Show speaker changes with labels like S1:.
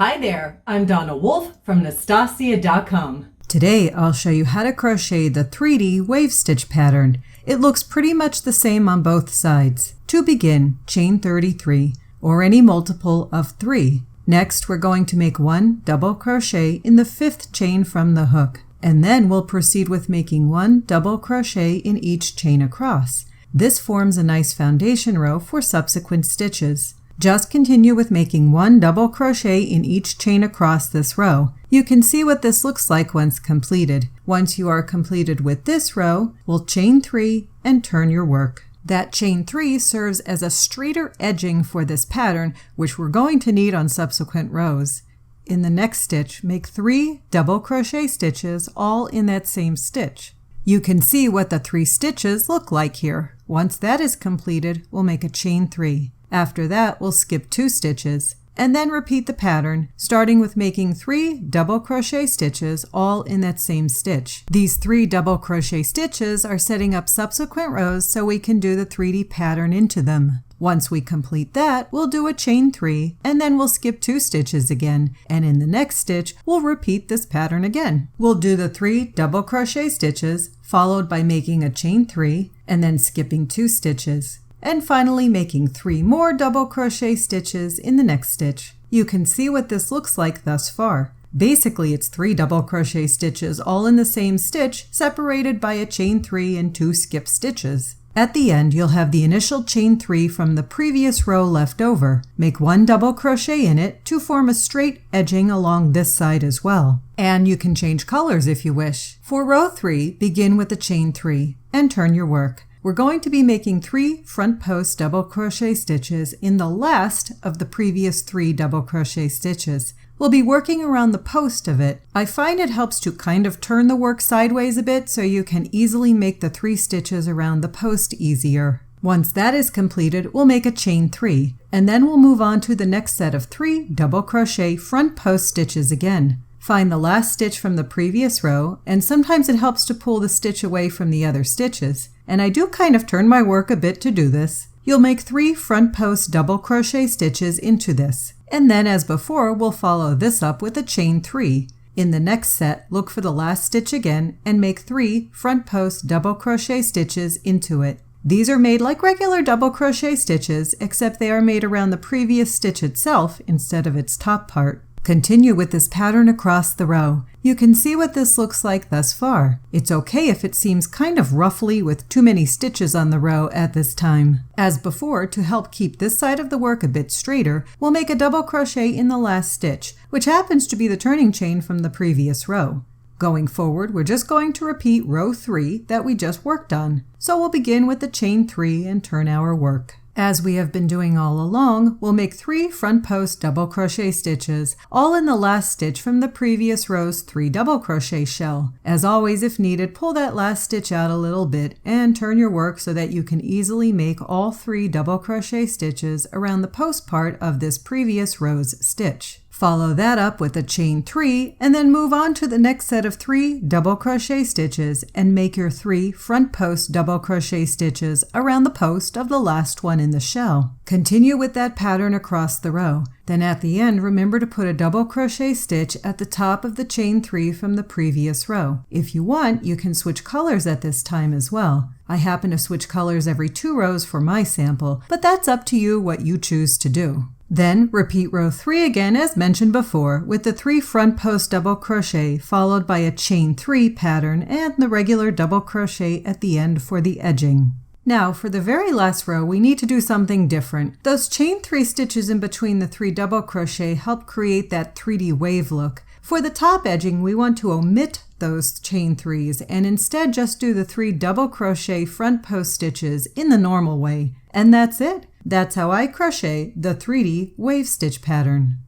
S1: Hi there, I'm Donna Wolfe from Naztazia.com.
S2: Today I'll show you how to crochet the 3D wave stitch pattern. It looks pretty much the same on both sides. To begin, chain 33 or any multiple of 3. Next we're going to make 1 double crochet in the 5th chain from the hook, and then we'll proceed with making 1 double crochet in each chain across. This forms a nice foundation row for subsequent stitches. Just continue with making 1 double crochet in each chain across this row. You can see what this looks like once completed. Once you are completed with this row, we'll chain 3 and turn your work. That chain 3 serves as a straighter edging for this pattern, which we're going to need on subsequent rows. In the next stitch, make 3 double crochet stitches all in that same stitch. You can see what the 3 stitches look like here. Once that is completed, we'll make a chain 3. After that, we'll skip 2 stitches and then repeat the pattern, starting with making 3 double crochet stitches all in that same stitch. These 3 double crochet stitches are setting up subsequent rows so we can do the 3D pattern into them. Once we complete that, we'll do a chain 3 and then we'll skip 2 stitches again, and in the next stitch, we'll repeat this pattern again. We'll do the 3 double crochet stitches, followed by making a chain 3 and then skipping 2 stitches. And finally making 3 more double crochet stitches in the next stitch. You can see what this looks like thus far. Basically, it's 3 double crochet stitches all in the same stitch, separated by a chain 3 and 2 skip stitches. At the end, you'll have the initial chain 3 from the previous row left over. Make 1 double crochet in it to form a straight edging along this side as well. And you can change colors if you wish. For row 3, begin with the chain 3 and turn your work. We're going to be making 3 front post double crochet stitches in the last of the previous 3 double crochet stitches. We'll be working around the post of it. I find it helps to kind of turn the work sideways a bit so you can easily make the 3 stitches around the post easier. Once that is completed, we'll make a chain 3, and then we'll move on to the next set of 3 double crochet front post stitches again. Find the last stitch from the previous row, and sometimes it helps to pull the stitch away from the other stitches. And I do kind of turn my work a bit to do this. You'll make 3 front post double crochet stitches into this. And then as before, we'll follow this up with a chain 3. In the next set, look for the last stitch again and make 3 front post double crochet stitches into it. These are made like regular double crochet stitches, except they are made around the previous stitch itself instead of its top part. Continue with this pattern across the row. You can see what this looks like thus far. It's okay if it seems kind of ruffly with too many stitches on the row at this time. As before, to help keep this side of the work a bit straighter, we'll make a double crochet in the last stitch, which happens to be the turning chain from the previous row. Going forward, we're just going to repeat row 3 that we just worked on. So we'll begin with the chain 3 and turn our work. As we have been doing all along, we'll make 3 front post double crochet stitches, all in the last stitch from the previous row's 3 double crochet shell. As always, if needed, pull that last stitch out a little bit and turn your work so that you can easily make all 3 double crochet stitches around the post part of this previous row's stitch. Follow that up with a chain 3 and then move on to the next set of 3 double crochet stitches and make your 3 front post double crochet stitches around the post of the last one in the shell. Continue with that pattern across the row. Then at the end, remember to put a double crochet stitch at the top of the chain 3 from the previous row. If you want, you can switch colors at this time as well. I happen to switch colors every 2 rows for my sample, but that's up to you what you choose to do. Then repeat row 3 again as mentioned before with the 3 front post double crochet followed by a chain 3 pattern and the regular double crochet at the end for the edging. Now for the very last row we need to do something different. Those chain 3 stitches in between the 3 double crochet help create that 3D wave look. For the top edging we want to omit those chain 3s and instead just do the 3 double crochet front post stitches in the normal way. And that's it. That's how I crochet the 3D wave stitch pattern.